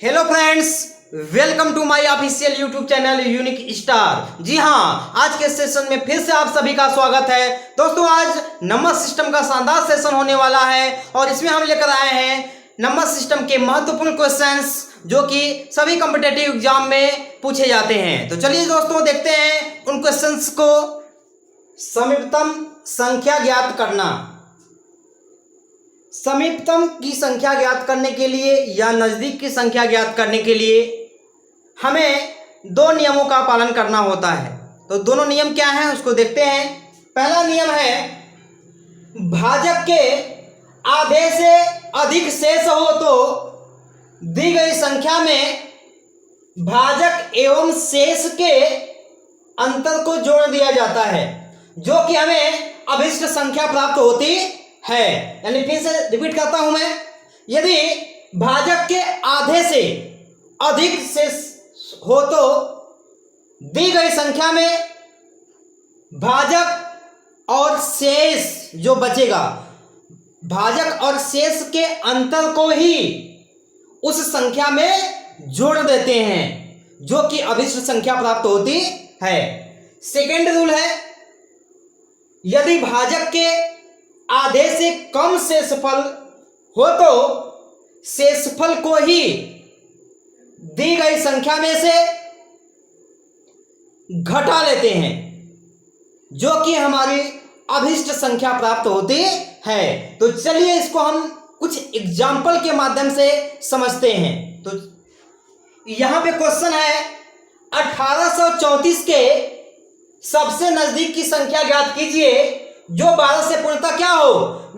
Hello friends, welcome to my official YouTube channel unique star. जी हाँ, आज के सेशन में फिर से आप सभी का स्वागत है। दोस्तों, आज नंबर सिस्टम का शानदार सेशन होने वाला है और इसमें हम लेकर आए हैं नंबर सिस्टम के महत्वपूर्ण क्वेश्चंस जो कि सभी कॉम्पिटिटिव एग्जाम में पूछे जाते हैं। तो चलिए दोस्तों, देखते हैं उन क्वेश्चंस को। समीपतम संख्या ज्ञात करना। समीपतम की संख्या ज्ञात करने के लिए या नज़दीक की संख्या ज्ञात करने के लिए हमें दो नियमों का पालन करना होता है। तो दोनों नियम क्या हैं उसको देखते हैं। पहला नियम है, भाजक के आधे से अधिक शेष हो तो दी गई संख्या में भाजक एवं शेष के अंतर को जोड़ दिया जाता है, जो कि हमें अभिष्ट संख्या प्राप्त होती है। यानी फिर से रिपीट करता हूं मैं, यदि भाजक के आधे से अधिक शेष हो तो दी गई संख्या में भाजक और शेष जो बचेगा, भाजक और शेष के अंतर को ही उस संख्या में जोड़ देते हैं, जो कि अभिष्ट संख्या प्राप्त होती है। सेकेंड रूल है, यदि भाजक के आधे से कम शेषफल हो तो शेषफल को ही दी गई संख्या में से घटा लेते हैं, जो कि हमारी अभिष्ट संख्या प्राप्त होती है। तो चलिए इसको हम कुछ एग्जाम्पल के माध्यम से समझते हैं। तो यहां पे क्वेश्चन है, 1834 के सबसे नजदीक की संख्या ज्ञात कीजिए जो 12 से पूर्णतः क्या हो,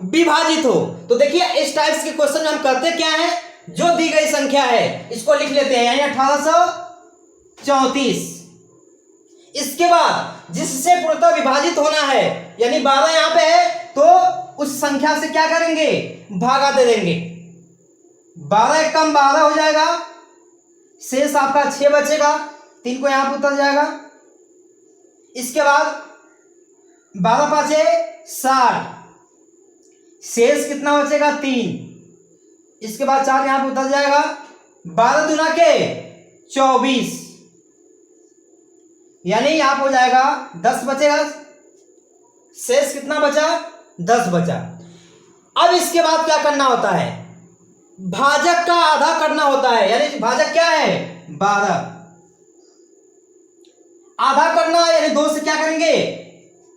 विभाजित हो। तो देखिए, इस टाइप्स के क्वेश्चन में हम करते क्या है, जो दी गई संख्या है इसको लिख लेते हैं, यानी 1834। इसके बाद जिससे पूर्णतः विभाजित होना है, यानी 12 यहां पे है तो उस संख्या से क्या करेंगे, भागा दे देंगे। 12 एक कम 12 हो जाएगा, शेष आपका 6 बचेगा, 3 को यहां पर उतर जाएगा। इसके बाद 12 पाँचे 60, शेष कितना बचेगा, 3। इसके बाद 4 यहां पर उतर जाएगा, 12 दूना के 24, यानी यहां पर हो जाएगा 10 बचेगा, शेष कितना बचा, 10 बचा। अब इसके बाद क्या करना होता है, भाजक का आधा करना होता है, यानी भाजक क्या है, 12। आधा करना यानी 2 से क्या करेंगे,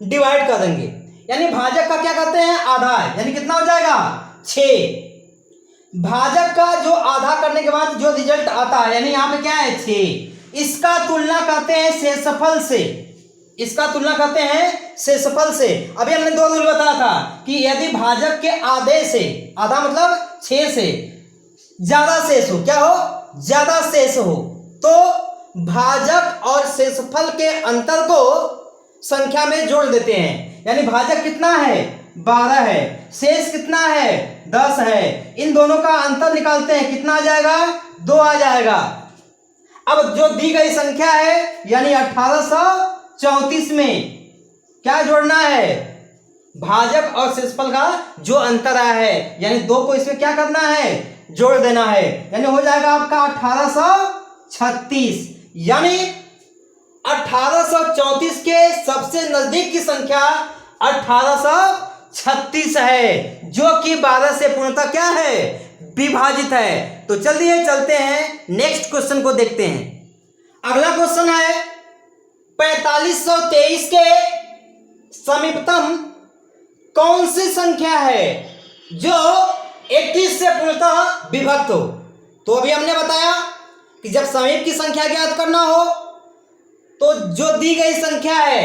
डिवाइड कर देंगे, यानी भाजक का क्या करते हैं, आधा है, यानी कितना हो जाएगा, 6। भाजक का जो आधा करने के बाद जो रिजल्ट आता है, यानी यहां पे क्या है, 6, इसका तुलना करते हैं शेषफल से। इसका तुलना करते हैं शेषफल से। अभी हमने 2 रूल बताया था कि यदि भाजक के आधे से, आधा मतलब 6 से ज्यादा शेष हो, क्या हो, ज्यादा शेष हो, तो भाजक और शेषफल के अंतर को संख्या में जोड़ देते हैं। यानी भाजक कितना है, 12 है, शेष कितना है, 10 है, इन दोनों का अंतर निकालते हैं, कितना आ जाएगा, 2 आ जाएगा। अब जो दी गई संख्या है, यानी 1834 में क्या जोड़ना है, भाजक और शेषफल का जो अंतर आया है, यानी 2 को इसमें क्या करना है, जोड़ देना है, यानी हो जाएगा आपका 1836। यानी 1834 के सबसे नजदीक की संख्या 1836 है, जो कि 12 से पूर्णतः क्या है, विभाजित है। तो चलिए चलते हैं नेक्स्ट क्वेश्चन को देखते हैं। अगला क्वेश्चन है, 4523 के समीपतम कौन सी संख्या है जो 21 से पूर्णतः विभक्त हो। तो अभी हमने बताया कि जब समीप की संख्या ज्ञात करना हो तो जो दी गई संख्या है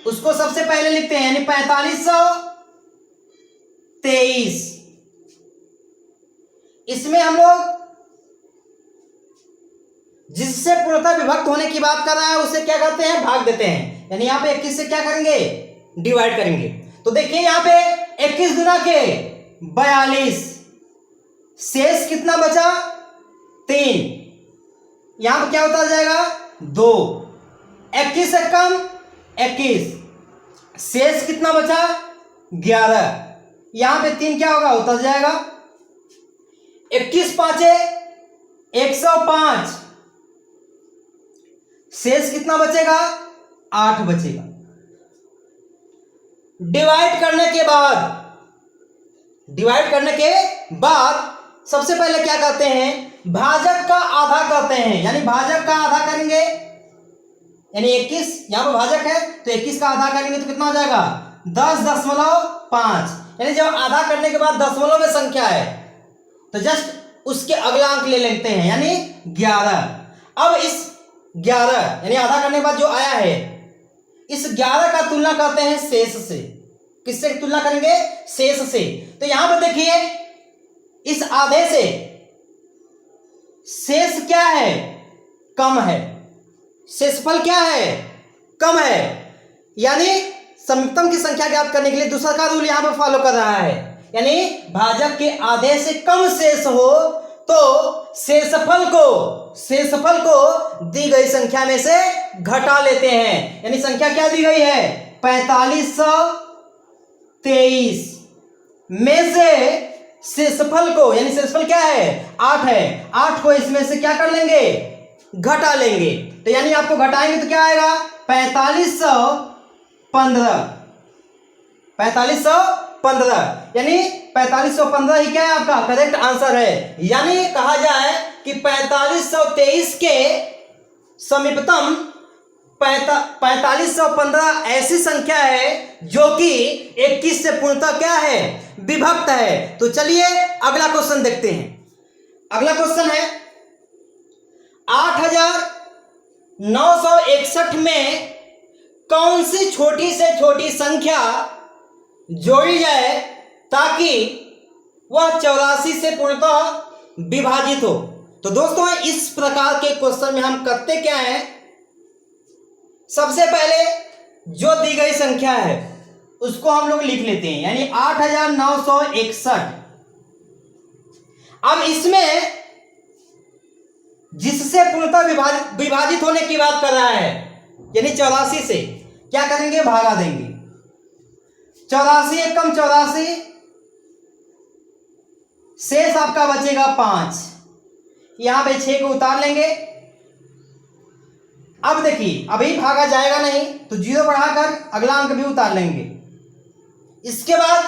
उसको सबसे पहले लिखते हैं, यानी 4523। इसमें हम लोग जिससे पूर्णतः विभक्त होने की बात कर रहे हैं उसे क्या करते हैं, भाग देते हैं, यानी यहां पे 21 से क्या करेंगे, डिवाइड करेंगे। तो देखिए यहां पे 21 गुना के 42, शेष कितना बचा, 3, यहां पे क्या होता जाएगा, 2, 21 से कम 21, शेष कितना बचा, 11, यहां पे 3 क्या होगा, उतर जाएगा। 21 पाँचे 105, शेष कितना बचेगा? 8 बचेगा। डिवाइड करने के बाद सबसे पहले क्या करते हैं? भाजक का आधा करते हैं, यानी भाजक का आधा करेंगे, यानी 21, यहां पर भाजक है तो 21 का आधा करेंगे तो कितना हो जाएगा? 10.5, यानी जब आधा करने के बाद दशमलव में संख्या है तो जस्ट उसके अगला अंक ले लेते हैं, यानी 11। अब इस 11 यानी आधा करने के बाद जो आया है, इस 11 का तुलना करते हैं शेष से। किससे तुलना करेंगे? शेष से। तो यहां पर देखिए, इस आधे से शेष क्या है? कम है। शेषफल क्या है? कम है। यानी समीपतम की संख्या ज्ञात करने के लिए दूसरा का रूल यहां पर फॉलो कर रहा है, यानी भाजक के आधे से कम शेष हो तो शेषफल को दी गई संख्या में से घटा लेते हैं। यानी संख्या क्या दी गई है? 4523 में से शेषफल को, यानी शेषफल क्या है? 8 है, 8 को इसमें से क्या कर लेंगे? घटा लेंगे। तो यानी आपको घटाएंगे तो क्या आएगा? 4515, यानी 4515 ही क्या है? आपका करेक्ट आंसर है। यानी कहा जाए कि 4523 के समीपतम 4515 ऐसी संख्या है जो कि 21 से पूर्णतः क्या है? विभक्त है। तो चलिए अगला क्वेश्चन देखते हैं। अगला क्वेश्चन है 8961 में कौन सी छोटी से छोटी संख्या जोड़ी जाए ताकि वह 84 से पूर्णतः विभाजित हो? तो दोस्तों इस प्रकार के क्वेश्चन में हम करते क्या है? सबसे पहले जो दी गई संख्या है उसको हम लोग लिख लेते हैं, यानी 8961। अब इसमें जिससे पूर्णतः विभाजित होने की बात कर रहा है, यानी 84 से क्या करेंगे? भागा देंगे। 84 एकम 84, शेष आपका बचेगा 5। यहां पे 6 को उतार लेंगे। अब देखिए, अभी भागा जाएगा नहीं तो 0 बढ़ाकर अगला अंक भी उतार लेंगे। इसके बाद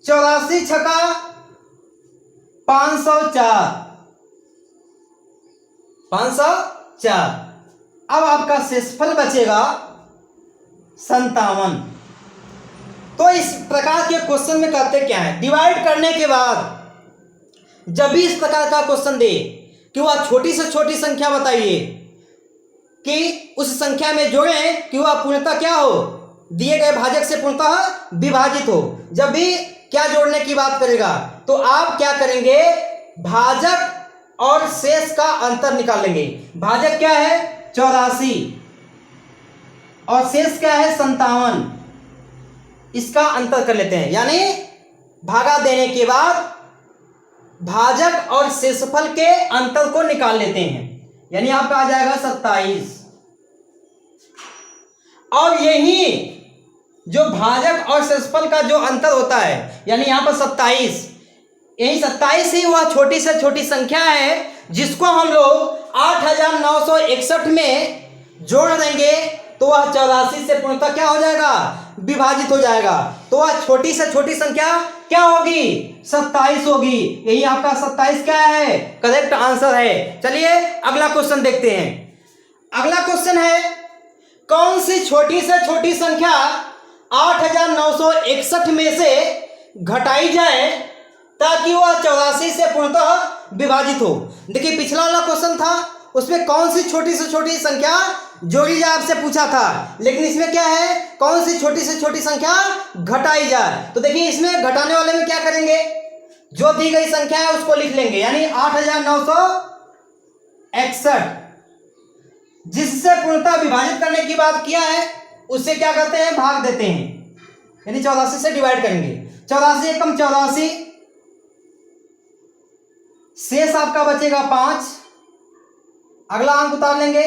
84 छका 504। अब आपका शेषफल बचेगा 57। तो इस प्रकार के क्वेश्चन में करते क्या है? डिवाइड करने के बाद जब भी इस प्रकार का क्वेश्चन दे कि वह छोटी से छोटी संख्या बताइए कि उस संख्या में जोड़ें कि वह पूर्णतः क्या हो? दिए गए भाजक से पूर्णतः विभाजित हो। जब भी क्या जोड़ने की बात करेगा तो आप क्या करेंगे? भाजक और शेष का अंतर निकाल लेंगे। भाजक क्या है? 84 और शेष क्या है? 57। इसका अंतर कर लेते हैं, यानी भागा देने के बाद भाजक और शेषफल के अंतर को निकाल लेते हैं, यानी आपका आ जाएगा 27। और यही जो भाजक और शेषफल का जो अंतर होता है, यानी यहां पर 27, यही 27 ही वह छोटी से छोटी संख्या है जिसको हम लोग 8961 में जोड़ देंगे तो वह 84 से पूर्णतः क्या हो जाएगा? विभाजित हो जाएगा। तो वह छोटी से छोटी संख्या क्या होगी? 27 होगी। यही आपका 27 क्या है? करेक्ट आंसर है। चलिए अगला क्वेश्चन देखते हैं। अगला क्वेश्चन है कौन सी छोटी से छोटी संख्या 8961 में से घटाई जाए ताकि वह 84 से पूर्णतः विभाजित हो? देखिए पिछला वाला क्वेश्चन था उसमें कौन सी छोटी से छोटी संख्या जोड़ी जाए आपसे पूछा था, लेकिन इसमें क्या है? कौन सी छोटी से छोटी संख्या घटाई जाए। तो देखिए इसमें घटाने वाले में क्या करेंगे? जो दी गई संख्या है उसको लिख लेंगे, यानी 8961 जिससे पूर्णतः विभाजित करने की बात किया है उससे क्या करते हैं? भाग देते हैं, यानी 84 से डिवाइड करेंगे। 84 एकम 84, शेष आपका बचेगा 5। अगला अंक उतार लेंगे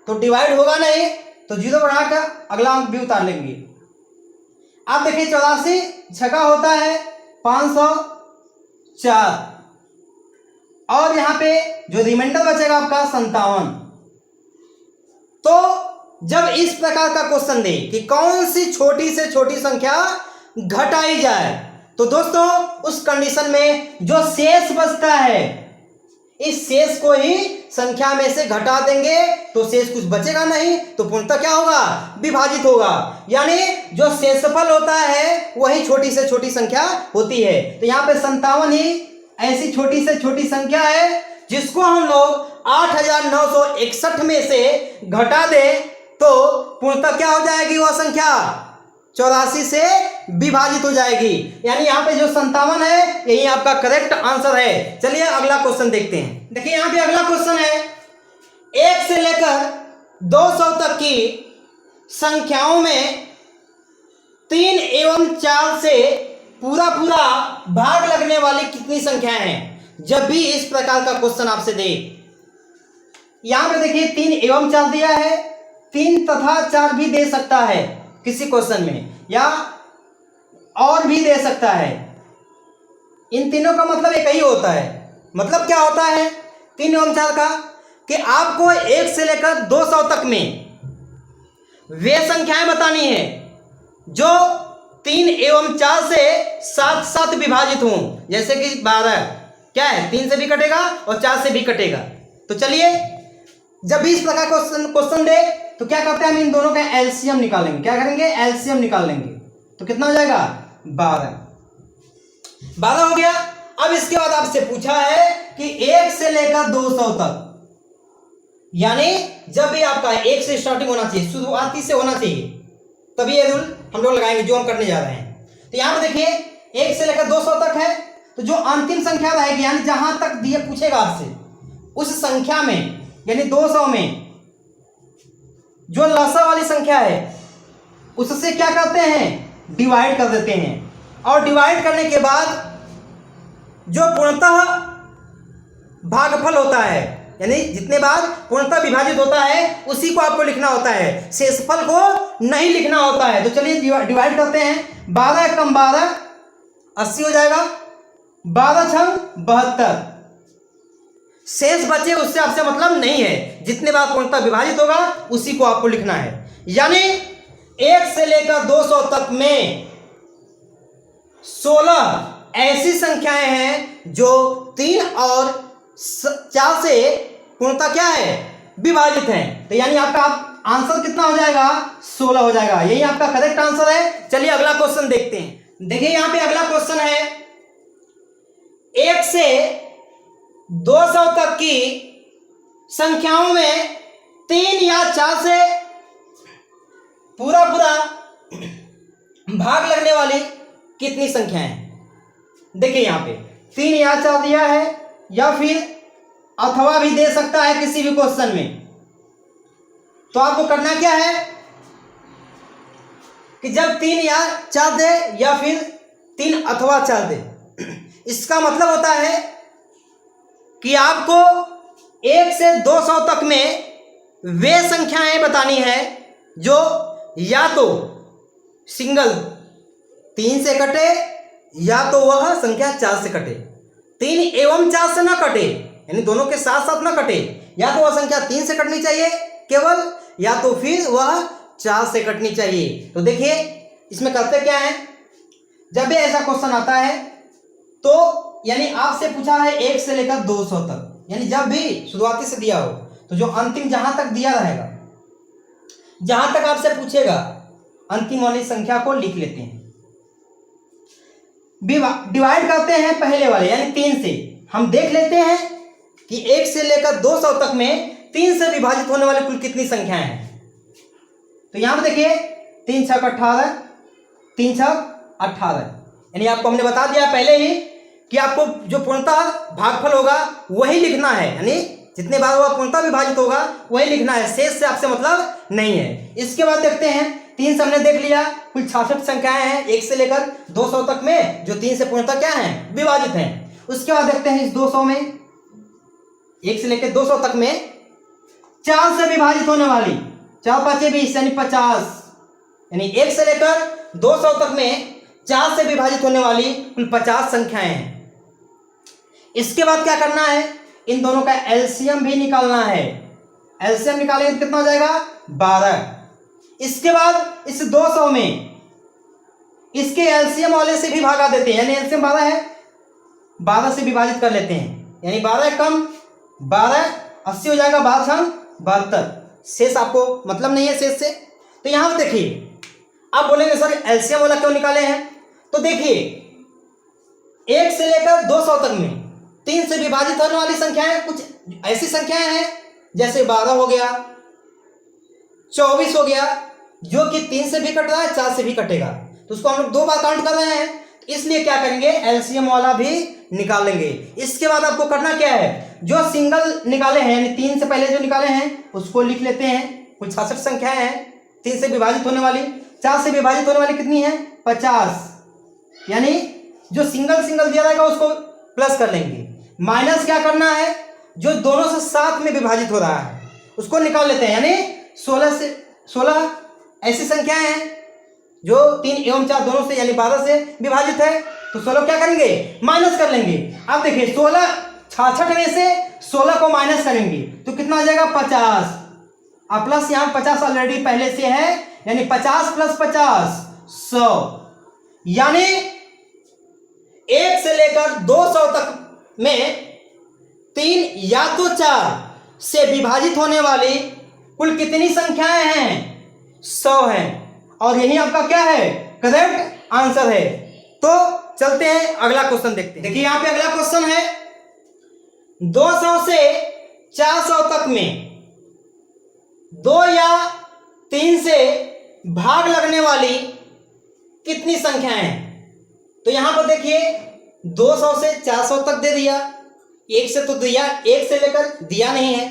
तो डिवाइड होगा नहीं तो 0 बढ़ाकर अगला अंक भी उतार लेंगे। अब देखिए 84 छका होता है 504, और यहाँ पे जो रिमाइंडर बचेगा आपका 57। तो जब इस प्रकार का क्वेश्चन दे कि कौन सी छोटी से छोटी संख्या घटाई जाए, तो दोस्तों उस कंडीशन में जो शेष बचता है, इस शेष को ही संख्या में से घटा देंगे तो शेष कुछ बचेगा नहीं, तो पूर्णतः क्या होगा, विभाजित होगा। यानी जो शेषफल होता है वही छोटी से छोटी संख्या होती है। तो यहाँ पे 57 ही ऐसी छोटी से छोटी संख्या है जिसको हम लोग 8961 में से घटा दें तो पूर्णतः क्या हो जाएगी, वह संख्या 84 से विभाजित हो जाएगी। यानी यहाँ पे जो 57 है यही आपका करेक्ट आंसर है। चलिए अगला क्वेश्चन देखते हैं। देखिए यहाँ पे अगला क्वेश्चन है, 1 से लेकर 200 तक की संख्याओं में 3 एवं 4 से पूरा पूरा भाग लगने वाली कितनी संख्याएं हैं। जब भी इस प्रकार का क्वेश्चन आपसे दे, यहां पे देखिए 3 एवं 4 दिया है, 3 तथा 4 भी दे सकता है किसी क्वेश्चन में, या और भी दे सकता है। इन तीनों का मतलब एक ही होता है। मतलब क्या होता है 3 एवं 4 का, कि आपको 1 से लेकर 200 तक में वे संख्याएं बतानी है जो 3 एवं 4 से साथ साथ विभाजित हों। जैसे कि 12 क्या है, 3 से भी कटेगा और 4 से भी कटेगा। तो चलिए जब भी इस प्रकार क्वेश्चन दे तो क्या करते हैं, हम इन दोनों का एलसीएम निकालेंगे। क्या करेंगे, एलसीएम निकाल लेंगे। तो कितना हो जाएगा, 12 हो गया। अब इसके बाद आपसे पूछा है कि 1 से लेकर 200 तक, यानी जब भी आपका 1 से स्टार्टिंग होना चाहिए, शुरुआती से होना चाहिए, तभी ये रूल हम लोग लगाएंगे जो हम करने जा रहे हैं। तो यहां पे देखिए 1 से लेकर 200 तक है, तो जो अंतिम संख्या रहेगी, यानी जहां तक दिए पूछेगा आपसे उस संख्या में, यानी 200 में जो लसा वाली संख्या है उससे क्या करते हैं, डिवाइड कर देते हैं। और डिवाइड करने के बाद जो पूर्णतः भागफल होता है, यानी जितने बार पूर्णतः विभाजित होता है उसी को आपको लिखना होता है, शेषफल को नहीं लिखना होता है। तो चलिए डिवाइड करते हैं। 12 कम 12 80 हो जाएगा, 12 छंग 72। शेष बचे उससे आपसे मतलब नहीं है, जितने बार पूर्णतः विभाजित होगा उसी को आपको लिखना है। यानी 1 से लेकर 200 तक में 16 ऐसी संख्याएं हैं जो 3 और 4 से पूर्णतः क्या है, विभाजित हैं। तो यानी आपका आंसर कितना हो जाएगा, 16 हो जाएगा। यही आपका करेक्ट आंसर है। चलिए अगला क्वेश्चन देखते हैं। देखिए यहां पे अगला क्वेश्चन है, 1 से 200 तक की संख्याओं में 3 या 4 से पूरा पूरा भाग लगने वाली कितनी संख्याएं हैं। देखिए यहां पे 3 या 4 दिया है, या फिर अथवा भी दे सकता है किसी भी क्वेश्चन में। तो आपको करना क्या है कि जब 3 या 4 दे या फिर 3 अथवा 4 दे, इसका मतलब होता है कि आपको 1 से 200 तक में वे संख्याएं बतानी है जो या तो सिंगल 3 से कटे या तो वह संख्या 4 से कटे। 3 एवं 4 से ना कटे, यानी दोनों के साथ साथ ना कटे, या तो वह संख्या 3 से कटनी चाहिए केवल, या तो फिर वह 4 से कटनी चाहिए। तो देखिए इसमें करते क्या है, जब भी ऐसा क्वेश्चन आता है तो यानी आपसे पूछा है 1 से लेकर 200 तक, यानी जब भी शुरुआती से दिया हो तो जो अंतिम जहां तक दिया रहेगा, जहां तक आपसे पूछेगा अंतिम वाली संख्या को लिख लेते हैं। डिवाइड करते हैं पहले वाले यानी 3 से। हम देख लेते हैं कि 1 से लेकर 200 तक में 3 से विभाजित होने वाली कुल कितनी संख्याएं हैं। तो यहां पर देखिए 3 छक 18, 3 छक 18, यानी आपको हमने बता दिया पहले ही कि आपको जो पूर्णतः भागफल होगा वही लिखना है, यानी जितने बार वह पूर्णतः विभाजित होगा वही लिखना है, शेष से आपसे मतलब नहीं है। इसके बाद देखते हैं 3 से हमने देख लिया, कुल 66 संख्याएं हैं 1 से लेकर 200 तक में जो 3 से पूर्णतः क्या है, विभाजित हैं। उसके बाद देखते हैं इस 200 में 1 से लेकर 200 तक में 4 से विभाजित होने वाली, 4 5 20 यानी 50, यानी 1 से लेकर 200 तक में 4 से विभाजित होने वाली कुल 50 संख्याएं हैं। इसके बाद क्या करना है, इन दोनों का एलसीएम भी निकालना है। एलसीएम निकालेंगे तो कितना हो जाएगा 12। इसके बाद इस 200 में इसके एलसीएम वाले से भी भागा देते हैं, यानी एलसीएम 12 है, 12 से विभाजित कर लेते हैं, यानी 12 कम 12 80 हो जाएगा, 12×72। शेष आपको मतलब नहीं है शेष से। तो यहां पर देखिए आप बोलेंगे सर एलसीएम वाला क्यों निकाले हैं, तो देखिए 1 से लेकर 200 तक में 3 से विभाजित होने वाली संख्याएं कुछ ऐसी संख्याएं हैं जैसे 12 हो गया, 24 हो गया, जो कि 3 से भी कट रहा है, 4 से भी कटेगा, तो उसको हम लोग 2 बार काउंट कर रहे हैं, इसलिए क्या करेंगे एलसीएम वाला भी निकालेंगे। इसके बाद आपको करना क्या है, जो सिंगल निकाले हैं यानी 3 से पहले जो निकाले हैं उसको लिख लेते हैं, कुल 66 संख्याएं हैं 3 से विभाजित होने वाली, 4 से विभाजित होने वाली कितनी है 50, यानी जो सिंगल सिंगल दिया रहेगा उसको प्लस कर लेंगे, माइनस क्या करना है जो दोनों से साथ में विभाजित हो रहा है उसको निकाल लेते हैं, यानी 16 ऐसी संख्याएं हैं जो 3 एवं 4 दोनों से यानी 12 से विभाजित है, तो 16 क्या करेंगे माइनस कर लेंगे। अब देखिए 16 66 में से 16 को माइनस करेंगे तो कितना हो जाएगा 50, अब प्लस यहाँ 50 ऑलरेडी पहले से है, यानी 50 + 50 100, यानी 1 से लेकर 200 तक में 3 या तो 4 से विभाजित होने वाली कुल कितनी संख्याएं हैं 100 हैं, और यही आपका क्या है करेक्ट आंसर है। तो चलते हैं अगला क्वेश्चन देखते हैं। देखिए यहां पे अगला क्वेश्चन है 200 से 400 तक में 2 या 3 से भाग लगने वाली कितनी संख्याएं हैं, तो यहां पर देखिए 200 से 400 तक दे दिया, 1 से तो दिया, 1 से लेकर दिया नहीं है,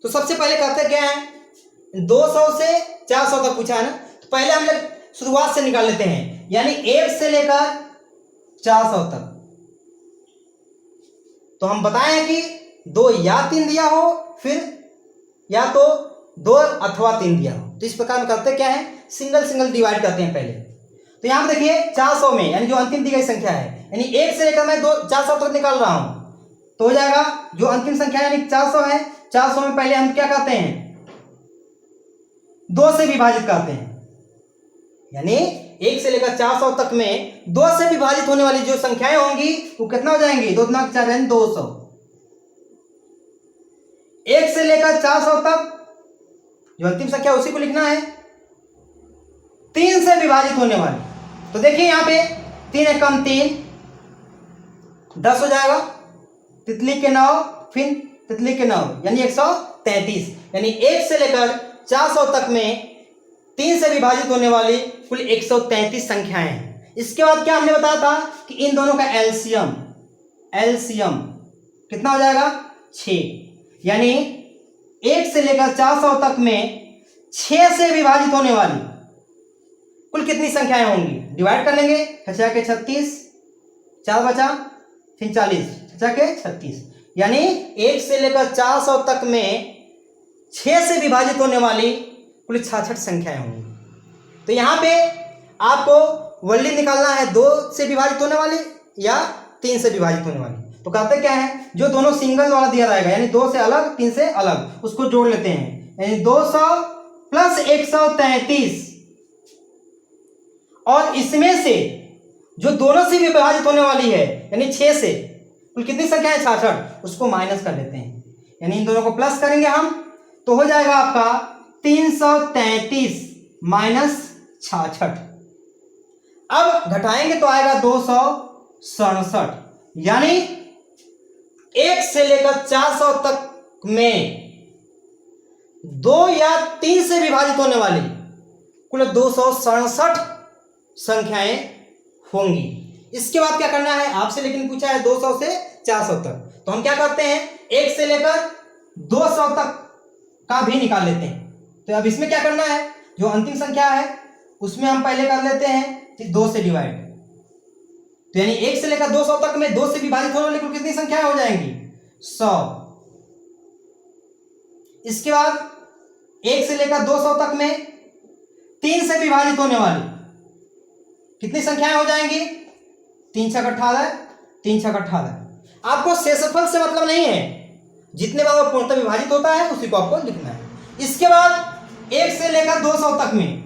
तो सबसे पहले कहते क्या है 200 से 400 तक पूछा है ना, तो पहले हम लोग शुरुआत से निकाल लेते हैं, यानी 1 से लेकर 400 तक, तो हम बताए हैं कि 2 या 3 दिया हो, फिर या तो 2 अथवा 3 दिया हो, तो इस प्रकार में करते क्या है सिंगल सिंगल डिवाइड करते हैं पहले। तो यहां पर देखिए 400 में यानी जो अंतिम दी गई संख्या है, यानी 1 से लेकर मैं 400 तक निकाल रहा हूं, तो हो जाएगा जो अंतिम संख्या यानी 400 है, 400 में पहले हम क्या करते हैं 2 से विभाजित करते हैं, यानी 1 से लेकर 400 तक में 2 से विभाजित होने वाली जो संख्याएं होंगी वो कितना हो जाएंगी 2 दूना 4 यानी 200। 1 से लेकर 400 तक जो अंतिम संख्या उसी को लिखना है, 3 से विभाजित होने वाली, तो देखिए यहां पे 3 एकम 3 10 हो जाएगा, तितली के 9 फिर तितली के 9 यानी 133, यानी 1 से लेकर 400 तक में 3 से विभाजित होने वाली कुल 133 संख्याएं हैं। इसके बाद क्या हमने बताया था कि इन दोनों का एलसीएम कितना हो जाएगा 6, यानी 1 से लेकर 400 तक में 6 से विभाजित होने वाली कुल कितनी संख्याएं होंगी, डिवाइड कर लेंगे, 6 के 36, 4 बचा, फिर 40, 6 के 36, यानी 1 से लेकर 400 तक में 6 से विभाजित होने वाली कुल 66 संख्याएं होंगी। तो यहां पे आपको वैल्यू निकालना है 2 से विभाजित होने वाली या 3 से विभाजित होने वाली, तो कहते क्या है जो दोनों सिंगल वाला दिया रहेगा यानी 2 से अलग 3 से अलग उसको जोड़ लेते हैं, यानी 200 + 133, और इसमें से जो दोनों से विभाजित होने वाली है यानी 6 से कुल कितनी संख्या है 66, उसको माइनस कर लेते हैं, यानी इन दोनों को प्लस करेंगे हम, तो हो जाएगा आपका 333 - 66। अब घटाएंगे तो आएगा 267, यानी 1 से लेकर 400 तक में 2 या 3 से विभाजित होने वाली कुल 267 संख्याएं होंगी। इसके बाद क्या करना है आपसे, लेकिन पूछा है 200 से 400 तक, तो हम क्या करते हैं 1 से लेकर 200 तक का भी निकाल लेते हैं। तो अब इसमें क्या करना है जो अंतिम संख्या है उसमें हम पहले कर लेते हैं 2 से डिवाइड, तो यानी 1 से लेकर 200 तक में 2 से विभाजित होने वाली कुल कितनी संख्याएं हो जाएंगी 100। इसके बाद 1 से लेकर 200 तक में 3 से विभाजित होने वाली कितनी संख्याएं हो जाएंगी 3 × 6 = 18, 3 × 6 = 18, आपको शेषफल से मतलब नहीं है, जितने बार वो पूर्णतः विभाजित होता है उसी को आपको लिखना है। इसके बाद 1 से लेकर 200 तक में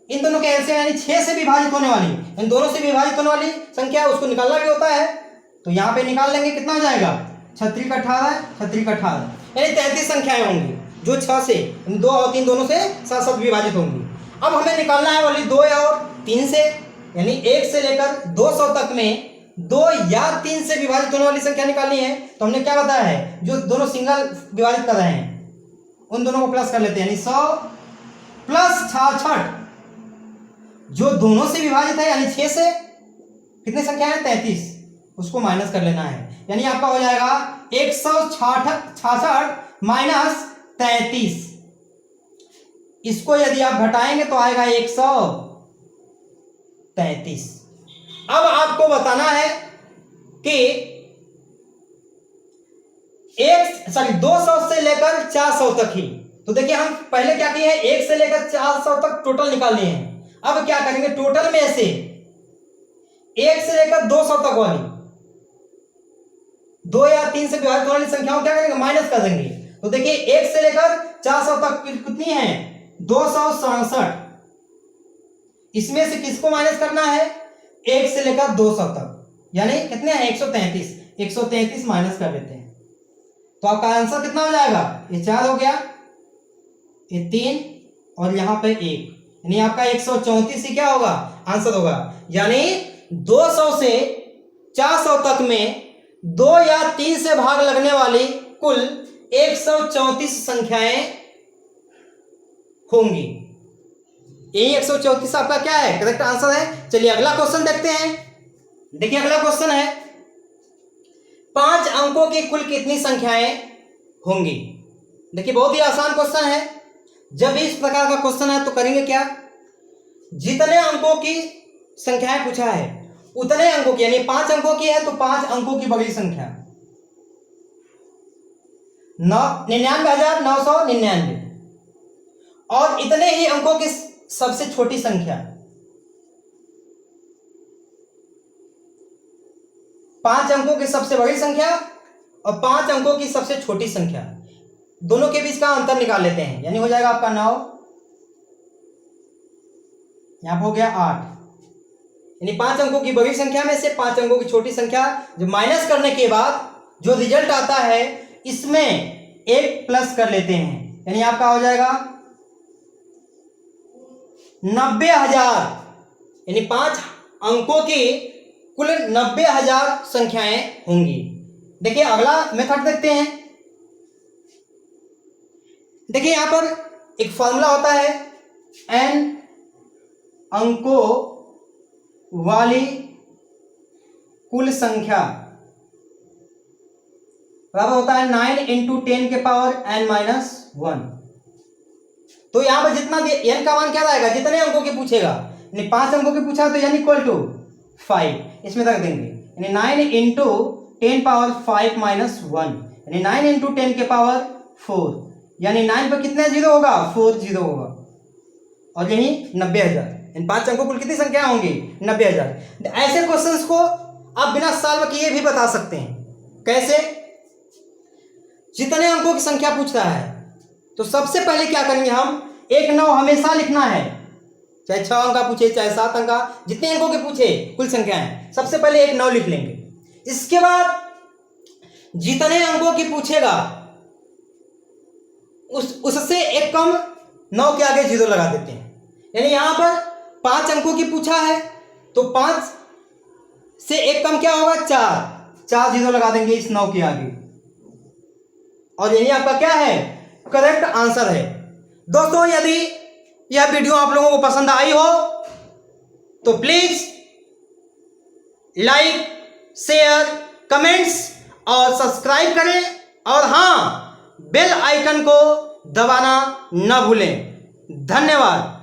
इन दोनों के एलसीएम यानी 6 से विभाजित होने वाली, इन दोनों से विभाजित होने वाली संख्या उसको निकालना भी होता है। तो यहाँ पे निकाल लेंगे, कितना हो जाएगा 36 का 18, 36 का 18, यानी 33 संख्याएं होंगी जो 6 से, 2 और 3 दोनों से साथ साथ विभाजित होंगी। अब हमें निकालना है वाली 2 और 3 से, यानी 1 से लेकर 200 तक में 2 या 3 से विभाजित होने वाली संख्या निकालनी है। तो हमने क्या बताया है, जो दोनों सिंगल विभाजित कर रहे हैं उन दोनों को प्लस कर लेते हैं, यानी 100 प्लस 66 जो दोनों से विभाजित है यानी 6 से, कितनी संख्या है 33, उसको माइनस कर लेना है, यानी आपका हो जाएगा 166 माइनस 33। इसको यदि आप घटाएंगे तो आएगा 133। अब आपको बताना है कि 200 से लेकर 400 तक ही। तो देखिए हम पहले क्या किए हैं, 1 से लेकर 400 तक टोटल निकाल लिए हैं। अब क्या करेंगे, टोटल में से 1 से लेकर 200 तक वाली 2 या 3 से विभाजित वाली संख्याओं क्या करेंगे, माइनस कर देंगे। तो देखिए 1 से लेकर 400 तक कितनी है, 267। इसमें से किसको माइनस करना है, 1 से लेकर 200 तक, यानी कितने हैं 133। 133 माइनस कर देते हैं तो आपका आंसर कितना हो जाएगा, ये 4 हो गया, ये 3 और यहां पे 1, यानी आपका 134 ही क्या होगा आंसर होगा। यानी 200 से 400 तक में 2 या 3 से भाग लगने वाली कुल 134 संख्याएं होंगी। यही 134 आपका क्या है, करेक्ट आंसर है। चलिए अगला क्वेश्चन देखते हैं। देखिए अगला क्वेश्चन है, 5 अंकों की कुल कितनी संख्याएं होंगी। देखिए बहुत ही आसान क्वेश्चन है। जब इस प्रकार का क्वेश्चन है तो करेंगे क्या, जितने अंकों की संख्याएं पूछा है उतने अंकों की, यानी 5 अंकों की है तो 5 अंकों की बड़ी संख्या 99,999 और इतने ही अंकों की सबसे छोटी संख्या 5 अंकों की सबसे बड़ी संख्या और 5 अंकों की सबसे छोटी संख्या, दोनों के बीच का अंतर निकाल लेते हैं, यानी हो जाएगा आपका 9, यहां पर हो गया 8, यानी 5 अंकों की बड़ी संख्या में से 5 अंकों की छोटी संख्या जो माइनस करने के बाद जो रिजल्ट आता है इसमें 1 प्लस कर लेते हैं, यानी आपका हो जाएगा 90,000, यानी 5 अंकों की कुल 90,000 संख्याएं होंगी। देखिए अगला मेथड देखते हैं। देखिए यहां पर एक फॉर्मूला होता है, n अंकों वाली कुल संख्या बराबर होता है 9 इंटू 10 के पावर n-1। तो यहां पर जितना n का मान क्या आएगा, जितने अंकों की पूछेगा, यानी 5 अंकों की पूछा तो यानी इक्वल टू 5, इसमें रख देंगे, यानी 9 इंटू 10 पावर 5-1, यानी 9 इंटू 10 के पावर 4, यानी 9 पर कितने जीरो होगा, 4 जीरो होगा, और यही 90,000, इन 5 अंकों कुल कितनी संख्या होंगी 90,000। ऐसे क्वेश्चंस को आप बिना सॉल्व किए भी बता सकते हैं। कैसे, जितने अंकों की संख्या पूछ रहा है तो सबसे पहले क्या करेंगे, हम 1 9 हमेशा लिखना है, चाहे 6 अंक का पूछे चाहे 7 अंक का, जितने अंकों के पूछे कुल संख्याएं, सबसे पहले 1 9 लिख लेंगे। इसके बाद जितने अंकों की पूछेगा उससे एक कम 9 के आगे जीरो लगा देते हैं, यानी यहां पर 5 अंकों की पूछा है तो 5 से एक कम क्या होगा, 4 जीरो लगा देंगे इस 9 के आगे, और यही आपका क्या है करेक्ट आंसर है। दोस्तों यदि यह वीडियो आप लोगों को पसंद आई हो तो प्लीज लाइक, शेयर, कमेंट्स और सब्सक्राइब करें, और हाँ बेल आइकन को दबाना न भूलें। धन्यवाद।